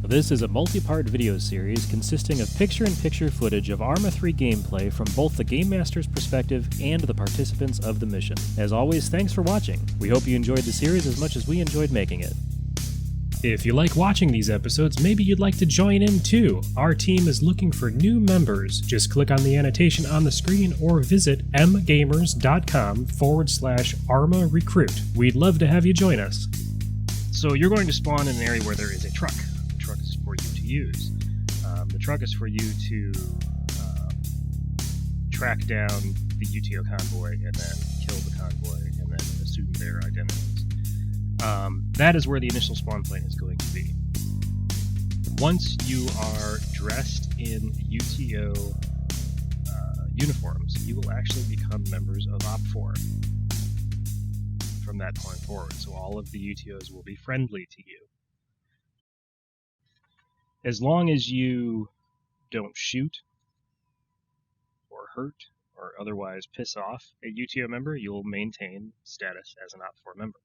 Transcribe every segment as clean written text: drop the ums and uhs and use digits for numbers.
This is a multi-part video series consisting of picture-in-picture footage of Arma 3 gameplay from both the Game Master's perspective and the participants of the mission. As always, thanks for watching. We hope you enjoyed the series as much as we enjoyed making it. If you like watching these episodes, maybe you'd like to join in too. Our team is looking for new members. Just click on the annotation on the screen or visit mgamers.com/Arma Recruit. We'd love to have you join us. So you're going to spawn in an area where there is a truck. The truck is for you to use. The truck is for you to track down the UTO convoy and then kill the convoy and then assume their identities. That is where the initial spawn point is going to be. Once you are dressed in UTO uniforms, you will actually become members of Op4 from that point forward. So all of the UTOs will be friendly to you. As long as you don't shoot or hurt or otherwise piss off a UTO member, you'll maintain status as an Op4 member.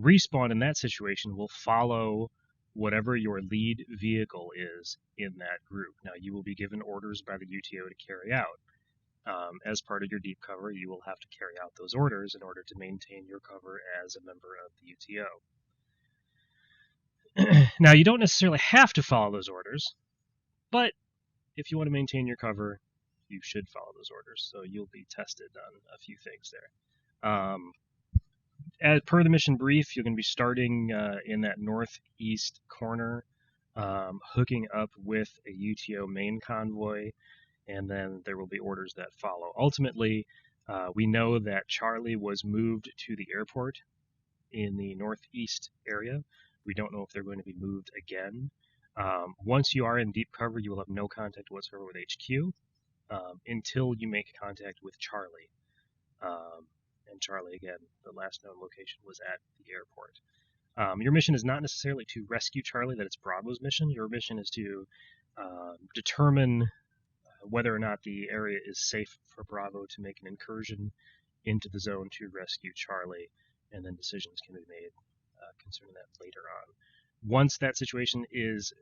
Respawn in that situation will follow whatever your lead vehicle is in that group. Now, you will be given orders by the UTO to carry out. As part of your deep cover, you will have to carry out those orders in order to maintain your cover as a member of the UTO. Now, you don't necessarily have to follow those orders, but if you want to maintain your cover, you should follow those orders. So you'll be tested on a few things there. As per the mission brief, you're going to be starting in that northeast corner, hooking up with a UTO main convoy, and then there will be orders that follow. Ultimately, we know that Charlie was moved to the airport in the northeast area. We don't know if they're going to be moved again. Once you are in deep cover, you will have no contact whatsoever with HQ until you make contact with Charlie. And Charlie, again, the last known location was at the airport. Your mission is not necessarily to rescue Charlie, that it's Bravo's mission. Your mission is to determine whether or not the area is safe for Bravo to make an incursion into the zone to rescue Charlie, and then decisions can be made concerning that later on. Once that situation is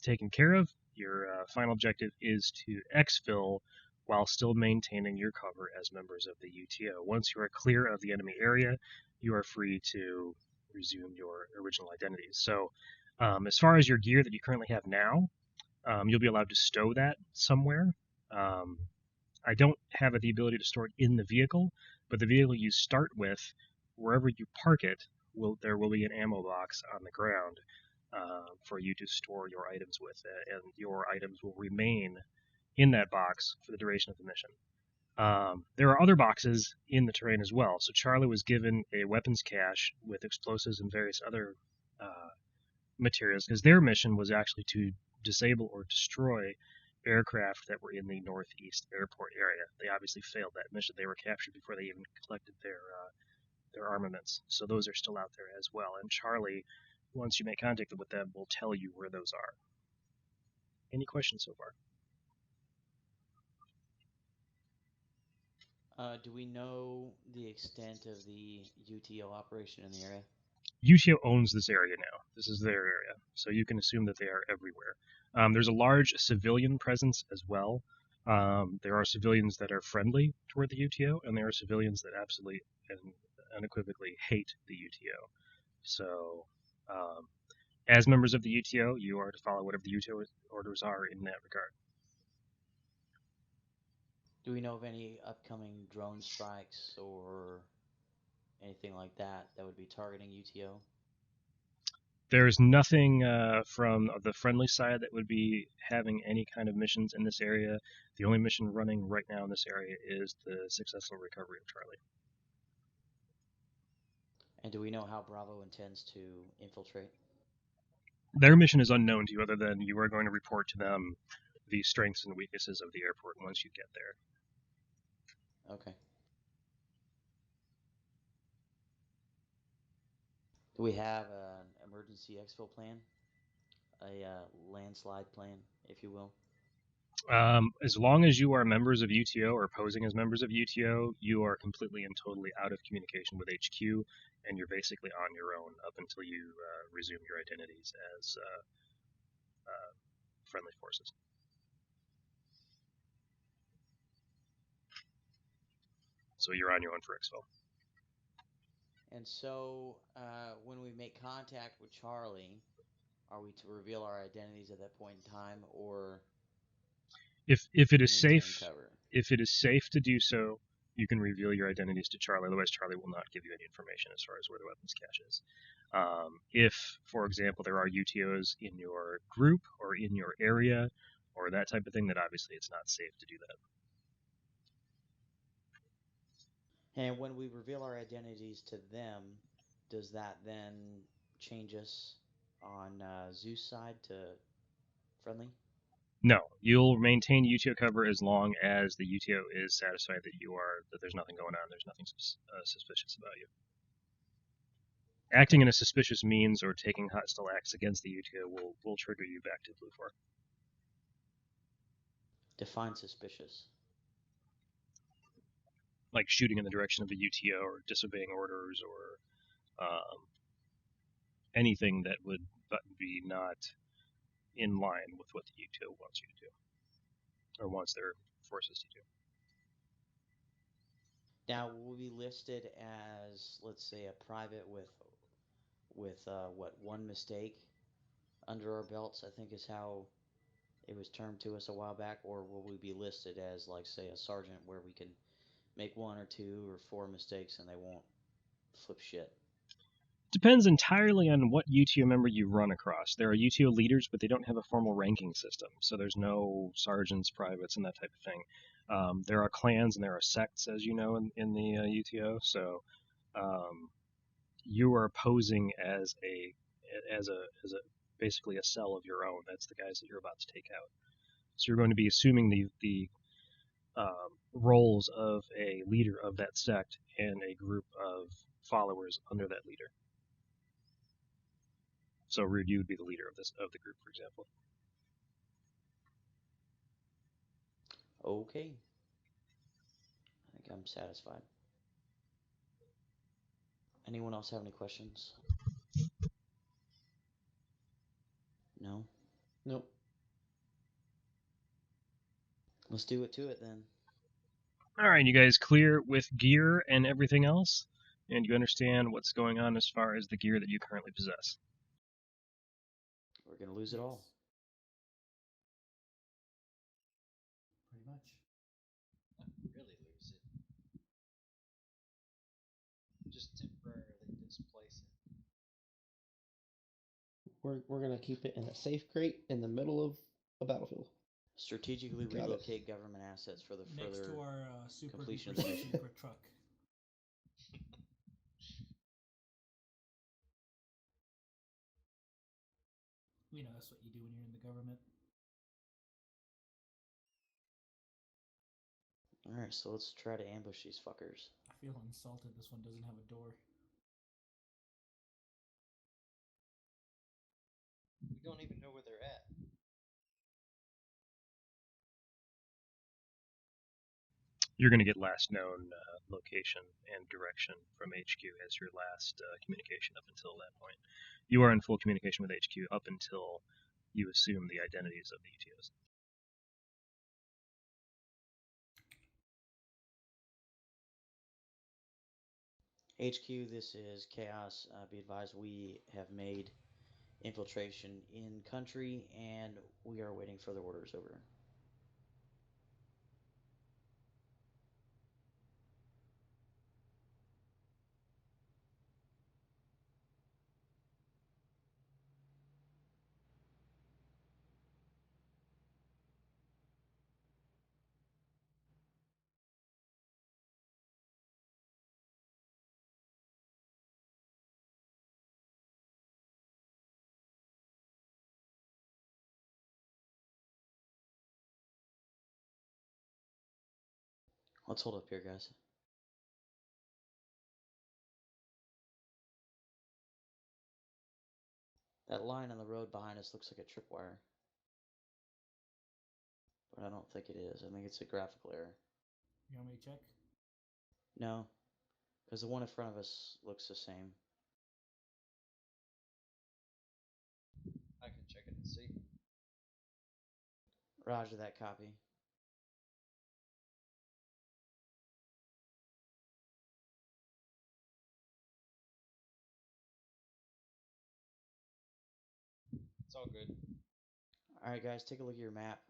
taken care of, your final objective is to exfil while still maintaining your cover as members of the UTO. Once you are clear of the enemy area, you are free to resume your original identities. So as far as your gear that you currently have now, you'll be allowed to stow that somewhere. I don't have the ability to store it in the vehicle, but the vehicle you start with, wherever you park it, there will be an ammo box on the ground for you to store your items with, and your items will remain in that box for the duration of the mission. There are other boxes in the terrain as well. So Charlie was given a weapons cache with explosives and various other materials, because their mission was actually to disable or destroy aircraft that were in the northeast airport area. They obviously failed that mission. They were captured before they even collected their armaments. So those are still out there as well. And Charlie, once you make contact with them, will tell you where those are. Any questions so far? Do we know the extent of the UTO operation in the area? UTO owns this area now. This is their area, so you can assume that they are everywhere. There's a large civilian presence as well. There are civilians that are friendly toward the UTO, and there are civilians that absolutely and unequivocally hate the UTO. So, as members of the UTO, you are to follow whatever the UTO orders are in that regard. Do we know of any upcoming drone strikes or anything like that would be targeting UTO? There's nothing from the friendly side that would be having any kind of missions in this area. The only mission running right now in this area is the successful recovery of Charlie. And do we know how Bravo intends to infiltrate? Their mission is unknown to you, other than you are going to report to them the strengths and weaknesses of the airport once you get there. Okay. Do we have an emergency exfil plan? A landslide plan, if you will? As long as you are members of UTO or posing as members of UTO, you are completely and totally out of communication with HQ, and you're basically on your own up until you resume your identities as friendly forces. So you're on your own for exfil. And so, when we make contact with Charlie, are we to reveal our identities at that point in time, or if it is maintain safe, cover? if it is safe to do so, you can reveal your identities to Charlie. Otherwise, Charlie will not give you any information as far as where the weapons cache is. If, for example, there are UTOs in your group or in your area or that type of thing, then obviously it's not safe to do that. And when we reveal our identities to them, does that then change us on Zeus' side to friendly? No, you'll maintain UTO cover as long as the UTO is satisfied that there's nothing going on, there's nothing suspicious about you. Acting in a suspicious means or taking hostile acts against the UTO will trigger you back to Blue 4. Define suspicious. Like shooting in the direction of the UTO or disobeying orders or anything that would be not in line with what the UTO wants you to do or wants their forces to do. Now, will we be listed as, let's say, a private with what, one mistake under our belts? I think is how it was termed to us a while back. Or will we be listed as, like, say, a sergeant where we can make 1 or 2 or 4 mistakes and they won't flip shit? Depends entirely on what UTO member you run across. There are UTO leaders, but they don't have a formal ranking system, so there's no sergeants, privates, and that type of thing. There are clans and there are sects, as you know, in the UTO. So you are posing as a basically a cell of your own. That's the guys that you're about to take out. So you're going to be assuming the roles of a leader of that sect and a group of followers under that leader. So Rude, you would be the leader of the group, for example. Okay. I think I'm satisfied. Anyone else have any questions? No? Nope. Let's do it to it then. All right, you guys clear with gear and everything else, and you understand what's going on as far as the gear that you currently possess. We're going to lose it all. Pretty much. Really lose it. Just temporarily displace it. We're gonna keep it in a safe crate in the middle of a battlefield. Strategically Got it. relocate government assets for the Next further to our super completion duper of the mission. super truck. You know, that's what you do when you're in the government. Alright, so let's try to ambush these fuckers. I feel insulted this one doesn't have a door. We don't even know where they're at. You're going to get last known location and direction from HQ as your last communication up until that point. You are in full communication with HQ up until you assume the identities of the UTOs. HQ, this is Chaos. Be advised, we have made infiltration in country and we are waiting further orders. Over. Let's hold up here, guys. That line on the road behind us looks like a tripwire. but I don't think it is. I think it's a graphical error. You want me to check? No, because the one in front of us looks the same. I can check it and see. Roger that, copy. It's all good. All right, guys, take a look at your map.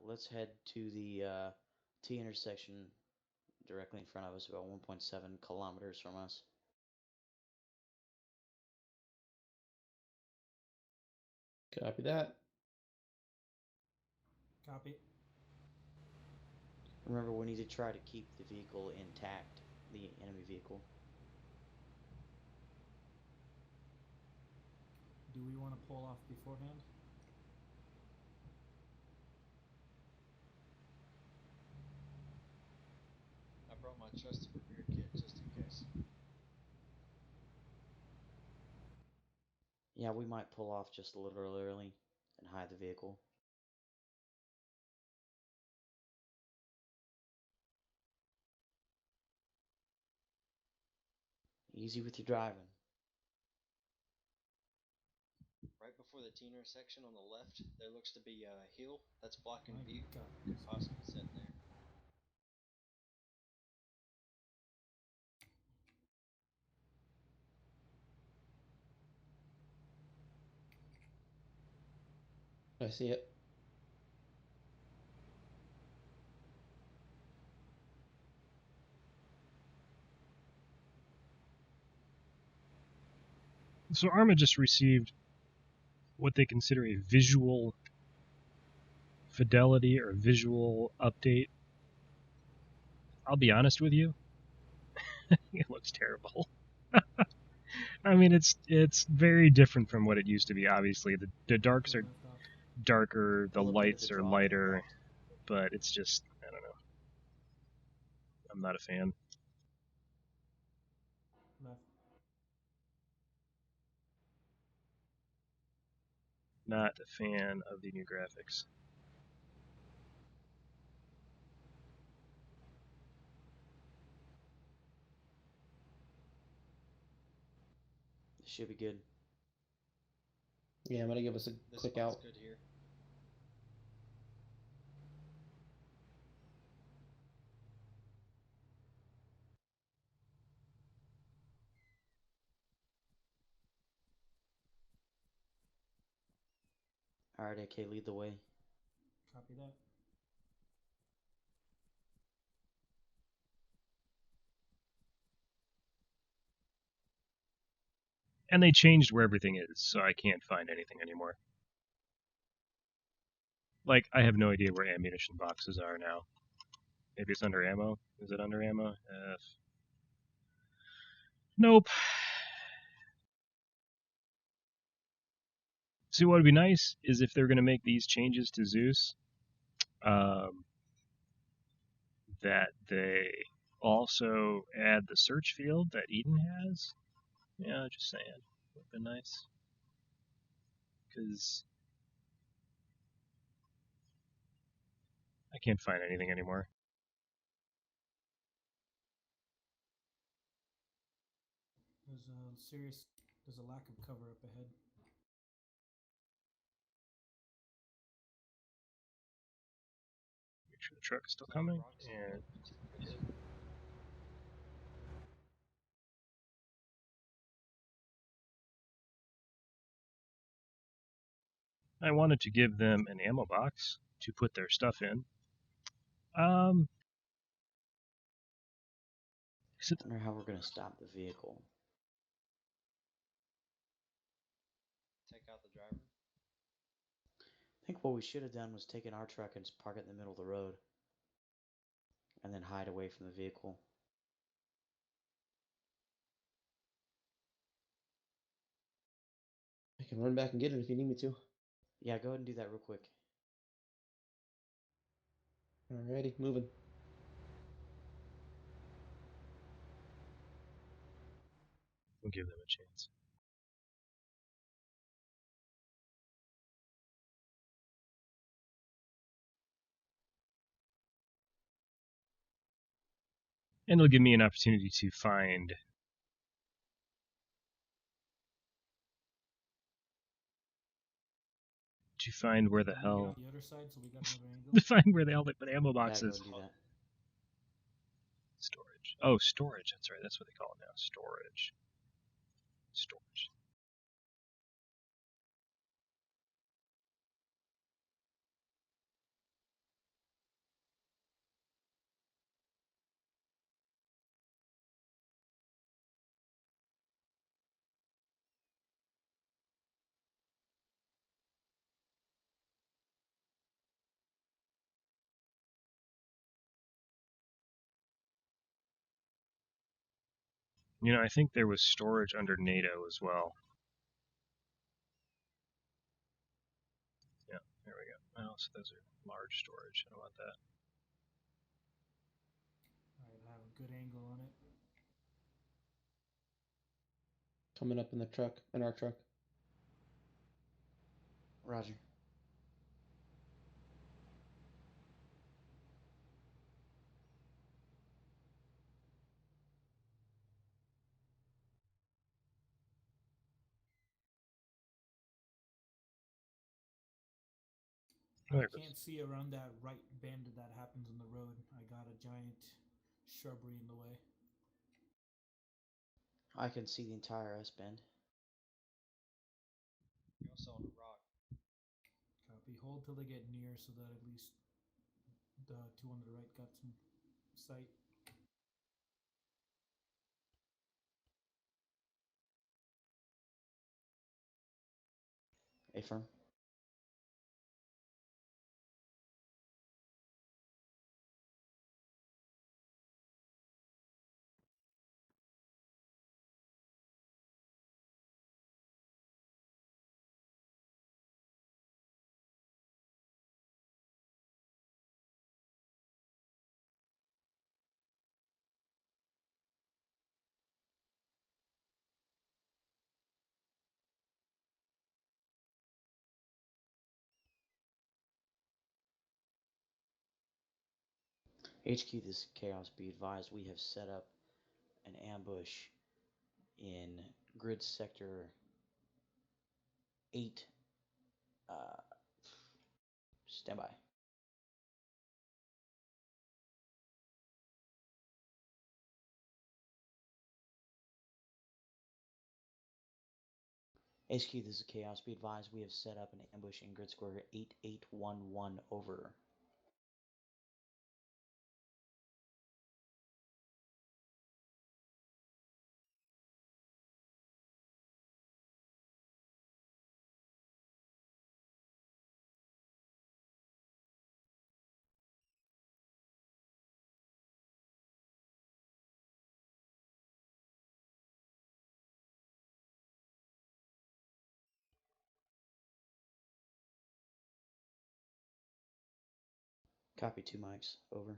Let's head to the T intersection directly in front of us, about 1.7 kilometers from us. Copy that. Copy. Remember, we need to try to keep the vehicle intact, the enemy vehicle. Do we want to pull off beforehand? I brought my trusty repair kit just in case. Yeah, we might pull off just a little early and hide the vehicle. Easy with your driving. Right before the T intersection on the left, there looks to be a hill that's blocking My view. God. Could possibly sit there. I see it. So Arma just received what they consider a visual fidelity or visual update. I'll be honest with you, it looks terrible. I mean, it's very different from what it used to be. Obviously, the darks are Left off. darker, the A little bit of lights the are drop on the lighter, left. but it's just, I don't know. I'm not a fan. Left. Not a fan of the new graphics. This should be good. Yeah, I'm gonna give us a This quick spot's out. good here. All right, AK, lead the way. Copy that. And they changed where everything is, so I can't find anything anymore. Like, I have no idea where ammunition boxes are now. Maybe it's under ammo? Is it under ammo? Nope. See, what would be nice is if they're going to make these changes to Zeus, that they also add the search field that Eden has. Yeah, just saying. Would have been nice. Because I can't find anything anymore. There's a lack of cover up ahead. Make sure the truck is still Plenty of coming. rocks on the And road, which is good. I wanted to give them an ammo box to put their stuff in. Is it I wonder how we're gonna stop the vehicle. Take out the driver. I think what we should have done was taken our truck and just park it in the middle of the road. And then hide away from the vehicle. I can run back and get it if you need me to. Yeah, go ahead and do that real quick. Alrighty, moving. We'll give them a chance. And it'll give me an opportunity to find where the Can we get hell on the other side, so we got another angle. to find where the hell they put ammo Yeah, go boxes. and do that. Storage. Oh, storage. That's right. That's what they call it now. Storage. Storage. You know, I think there was storage under NATO as well. Yeah, there we go. Oh, so those are large storage. How about that? Alright, I have a good angle on it. Coming up in the truck, in our truck. Roger. Oh, I there it goes. can't see around that right bend that happens in the road. I got a giant shrubbery in the way. I can see the entire S bend. You're also on a rock. Copy. Hold till they get near so that at least the two on the right got some sight. Affirm. HQ, this is Chaos. Be advised, we have set up an ambush in grid sector 8. Stand by. HQ, this is Chaos. Be advised, we have set up an ambush in grid square 8811. Over. Copy 2 mics. Over.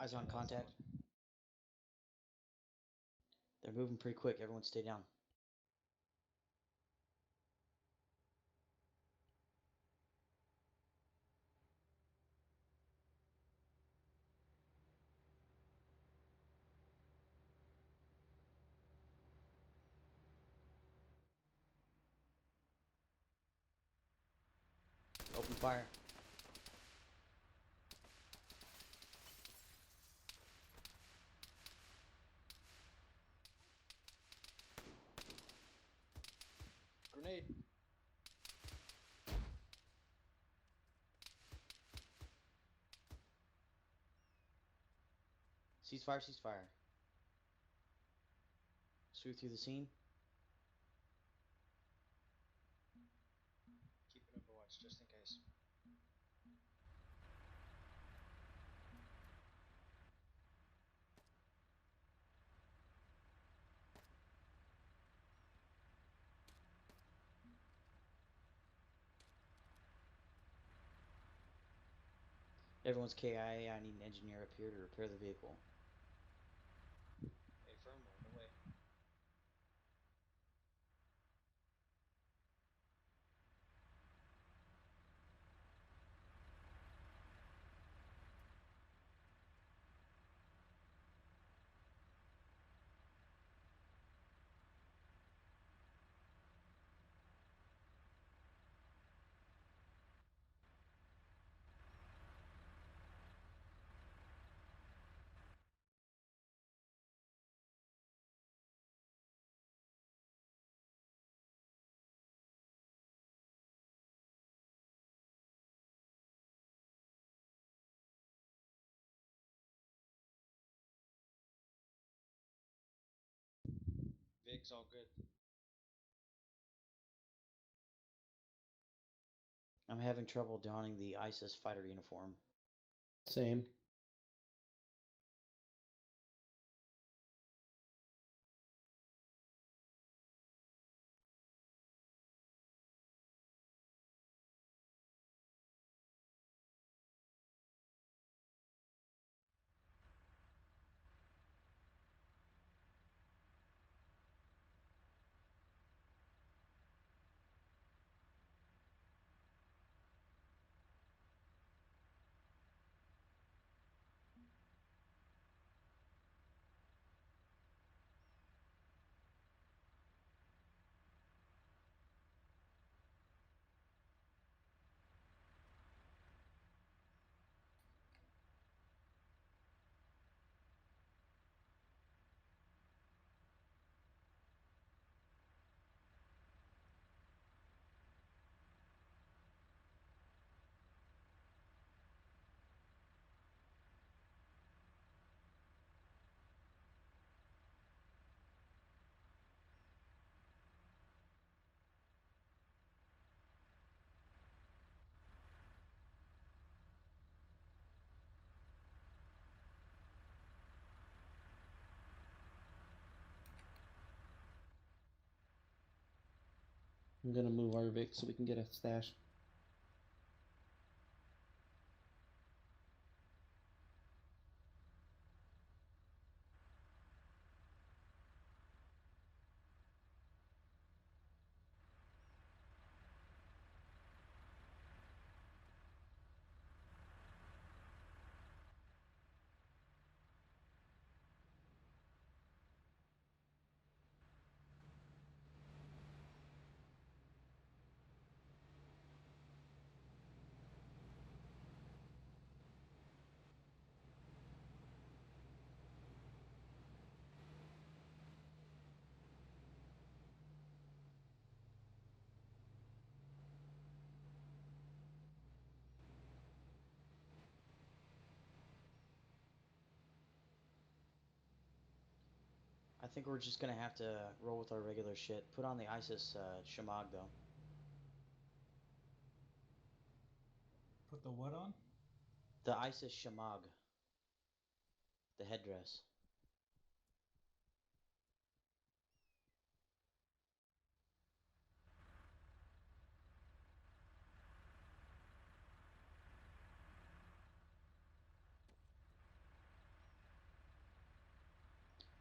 Eyes on Yeah, contact. They're moving pretty quick. Everyone stay down. Open fire. Grenade. Ceasefire, ceasefire. Sweep through the scene. Keep an overwatch just in case. Everyone's KIA. I need an engineer up here to repair the vehicle. Affirm, on the way. Vig's all good. I'm having trouble donning the ISIS fighter uniform. Same. I'm gonna move our Vic so we can get a stash. I think we're just gonna have to roll with our regular shit. Put on the ISIS shamag though. Put the what on? The ISIS shamag. The headdress.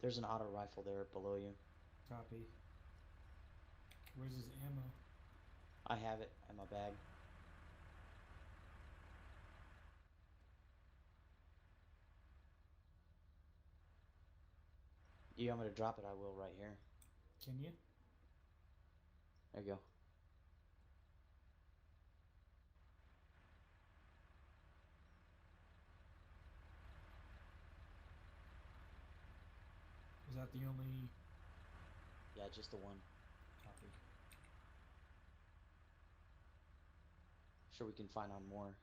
There's an auto rifle there below you. Copy. Where's his ammo? I have it in my bag. You want me to drop it? I will right here. Can you? There you go. Is that the only? Yeah, just the one. Copy. Sure, we can find on more.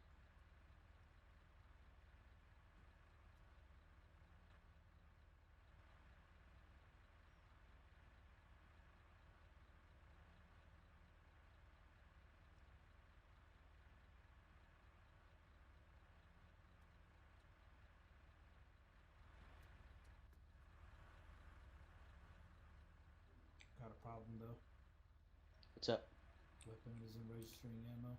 Got a problem though. What's up? Weapon isn't registering ammo.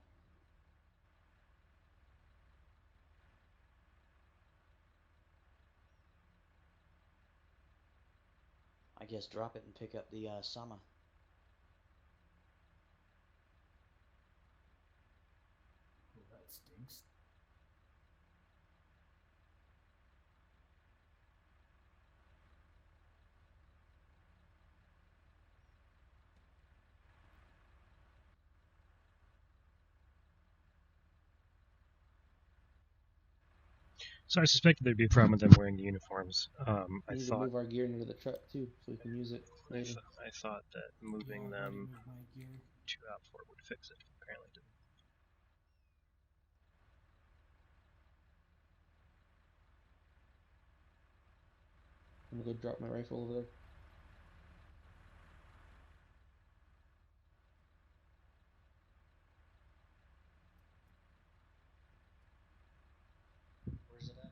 I guess drop it and pick up the Sama. Oh, that stinks. So I suspected there'd be a problem with them wearing the uniforms. We need to move our gear into the truck too, so we can use it later. I thought that moving Yeah, I've already them moved my gear. to outport would fix it. Apparently, didn't. I'm gonna go drop my rifle over there. Where's it at?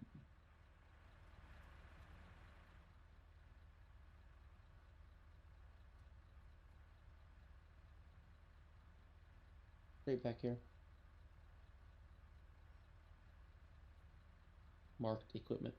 Right back here. Marked equipment.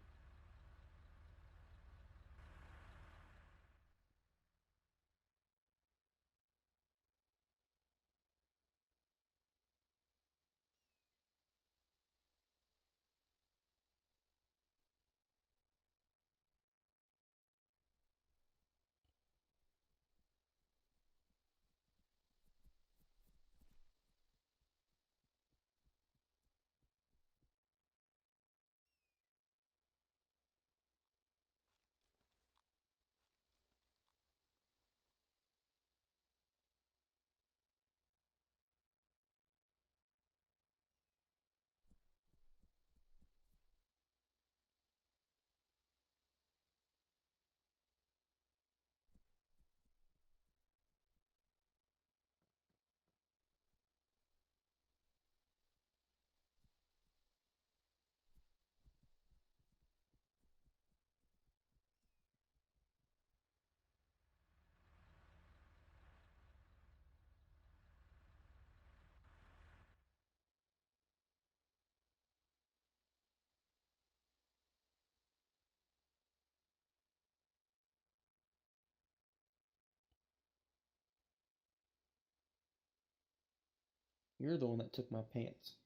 You're the one that took my pants.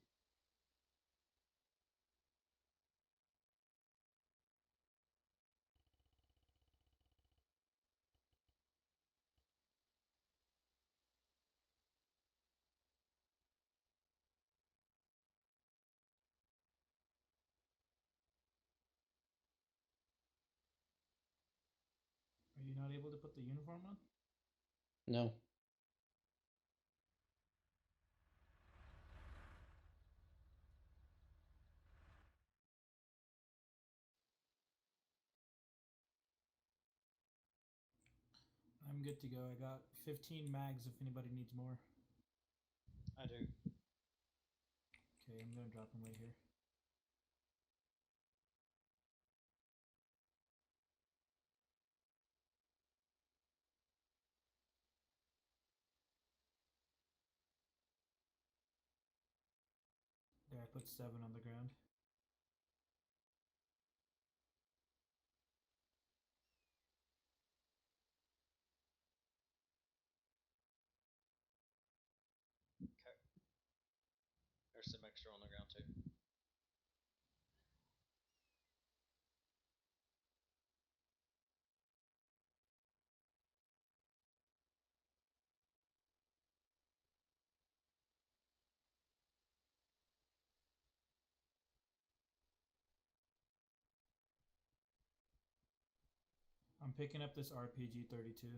Are you not able to put the uniform on? No. I'm good to go. I got 15 mags if anybody needs more. I do. Okay, I'm gonna drop them right here. There, I put 7 on the ground. There's some extra on the ground too. I'm picking up this RPG 32.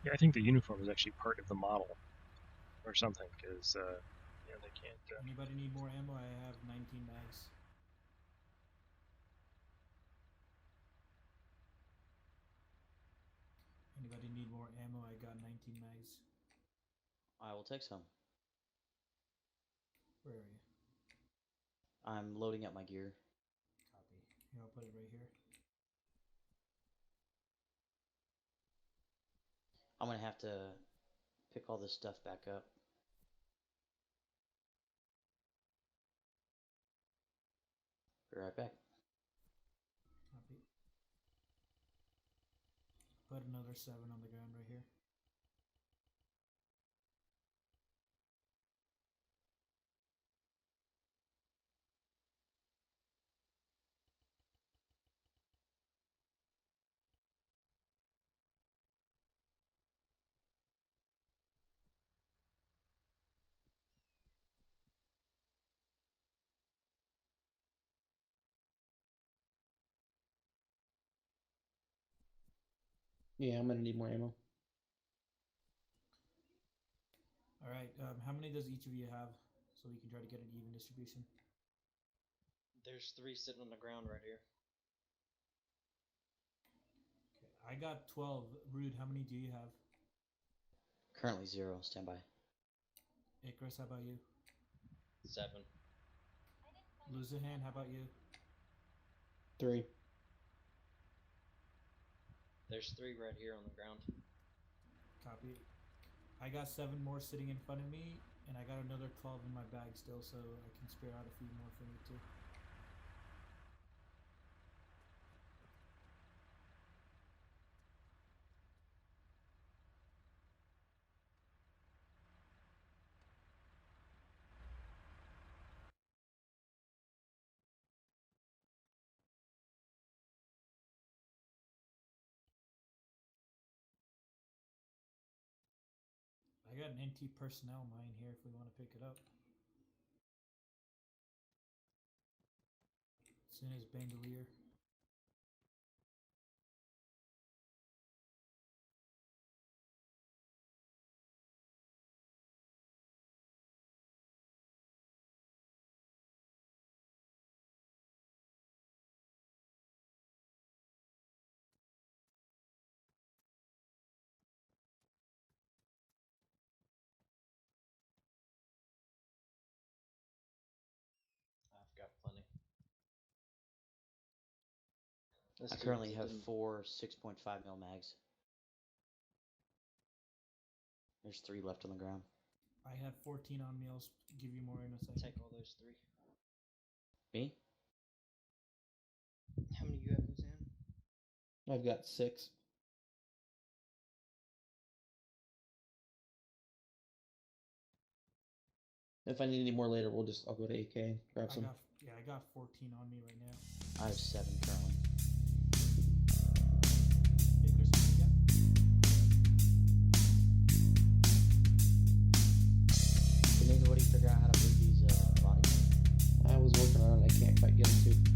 Yeah, I think the uniform is actually part of the model or something, because yeah, they can't. Anybody need more ammo? I have 19 mags. Anybody need more ammo? I got 19 mags. I will take some. Where are you? I'm loading up my gear. Copy. Here, I'll put it right here. I'm gonna have to pick all this stuff back up. Be right back. Copy. Put another 7 on the ground right here. Yeah, I'm gonna need more ammo. All right. How many does each of you have, so we can try to get an even distribution? There's 3 sitting on the ground right here. Okay. I got 12. Rude, how many do you have? Currently 0. Stand by. Icarus, how about you? 7. Luzahan, how about you? 3. There's 3 right here on the ground. Copy. I got 7 more sitting in front of me, and I got another 12 in my bag still, so I can spare out a few more for me too. I got an NT personnel mine here if we want to pick it up. As soon as Bandolier. I've got plenty. I currently have 4 6.5 mil mags. There's 3 left on the ground. I have 14 on me. I'll give you more in a second. Take all those 3. Me? How many you have, Luzanne? I've got 6. If I need any more later, I'll go to AK and grab some. I got 14 on me right now. I have 7 currently. Icarus, what you got? Can anybody figure out how to move these bodies? I was working on it. I can't quite get them to.